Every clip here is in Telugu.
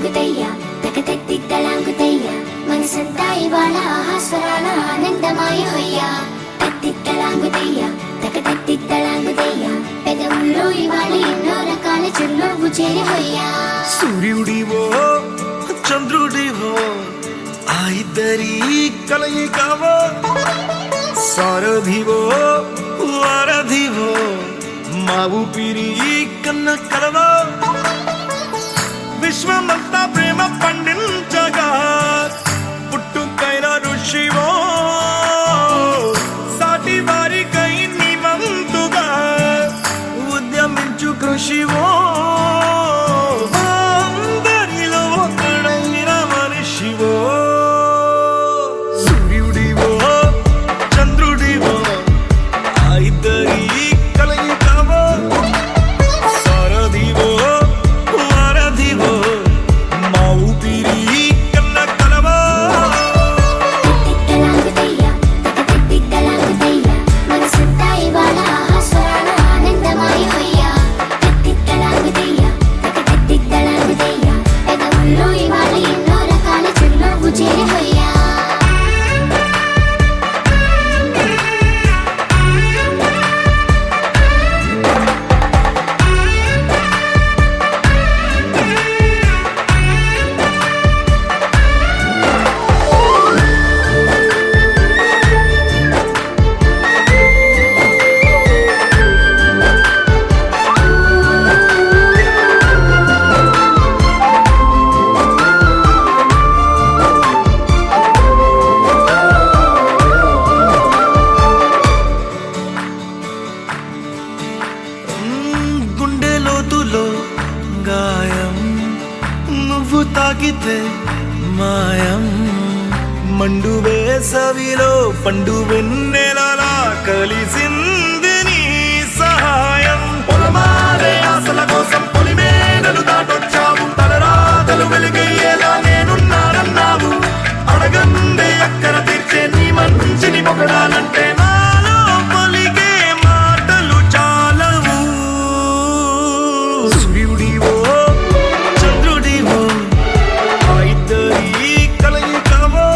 తలాంగుతయ్యా తకతెత్తిత్తలాంగుతయ్యా మనసంతా ఇవాళ ఆహాస్వరాల ఆనందమాయ హొయ్యా తత్తిత్తలాంగుతయ్యా తకతెత్తిత్తలాంగుతయ్యా పెదవుల్లో ఇవాళ ఎన్నో రకాల చిరునవ్వు చేరి హొయ్యా సూర్యుడివో చంద్రుడివో ఆ ఇద్దరి కలయికవో సారథివో వారధివో మా ఊపిరి కన్న కలవో విశ్వమంతా ప్రేమ పండించగా పుట్టుకైన ఋషివో సాటి వారికై నివంతుగా ఉద్యమించు కృషివో అందరిలో ఒకడైన మనిషివో సూర్యుడివో చంద్రుడివో ఆ ఇద్దరి కలయికవో సారథివో వారధివో మా ఊపిరి కన్న కలవో తత్తిత్తలాంగుతయ్యా తకతెత్తిత్తలాంగుతయ్యా మనసంతా ఇవాళ ఆహాస్వరాల ఆనందమాయ హొయ్యా తత్తిత్తలాంగుతయ్యా తకతెత్తిత్తలాంగుతయ్యా పెదవుల్లో ఇవాళ ఎన్నో రకాల చిరునవ్వు చేరి హొయ్యా గుండె లోతులో గాయం నువ్వు తాకితే మాయం మండు వేసవిలో పండు వెన్నెలలా కలిసింది నీ సహాయం పొలమారే ఆశల కోసం పొలిమేడలు దాటొచ్చావు తలరాతలు వెలుగయ్యేలా నేనున్నానన్నావు అడగందే అక్కర తీర్చే నీ మంచిని పొగడాలంటే నాలో పలికే మాటలు చాలవు సూర్యుడివో చంద్రుడివో ఆ ఇద్దరి కలయికవో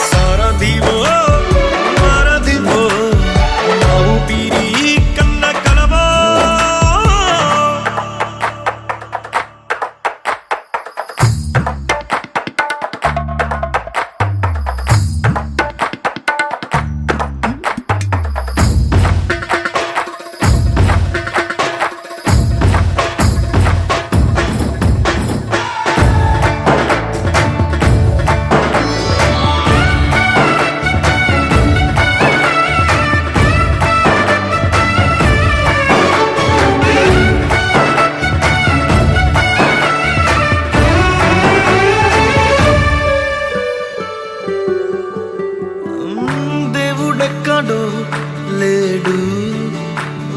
సారథివో వారధివో మా ఊపిరి కన్న కలవో దేవుడెక్కడో లేడు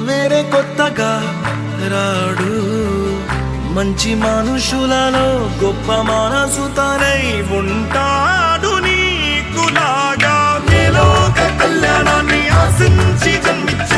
వేరే కొత్తగా రాడు మంచి మనుషులలో గొప్ప మనసు తనై ఉంటాడు నీకులాగా లోక కళ్యాణాన్ని ఆశించి జన్మించి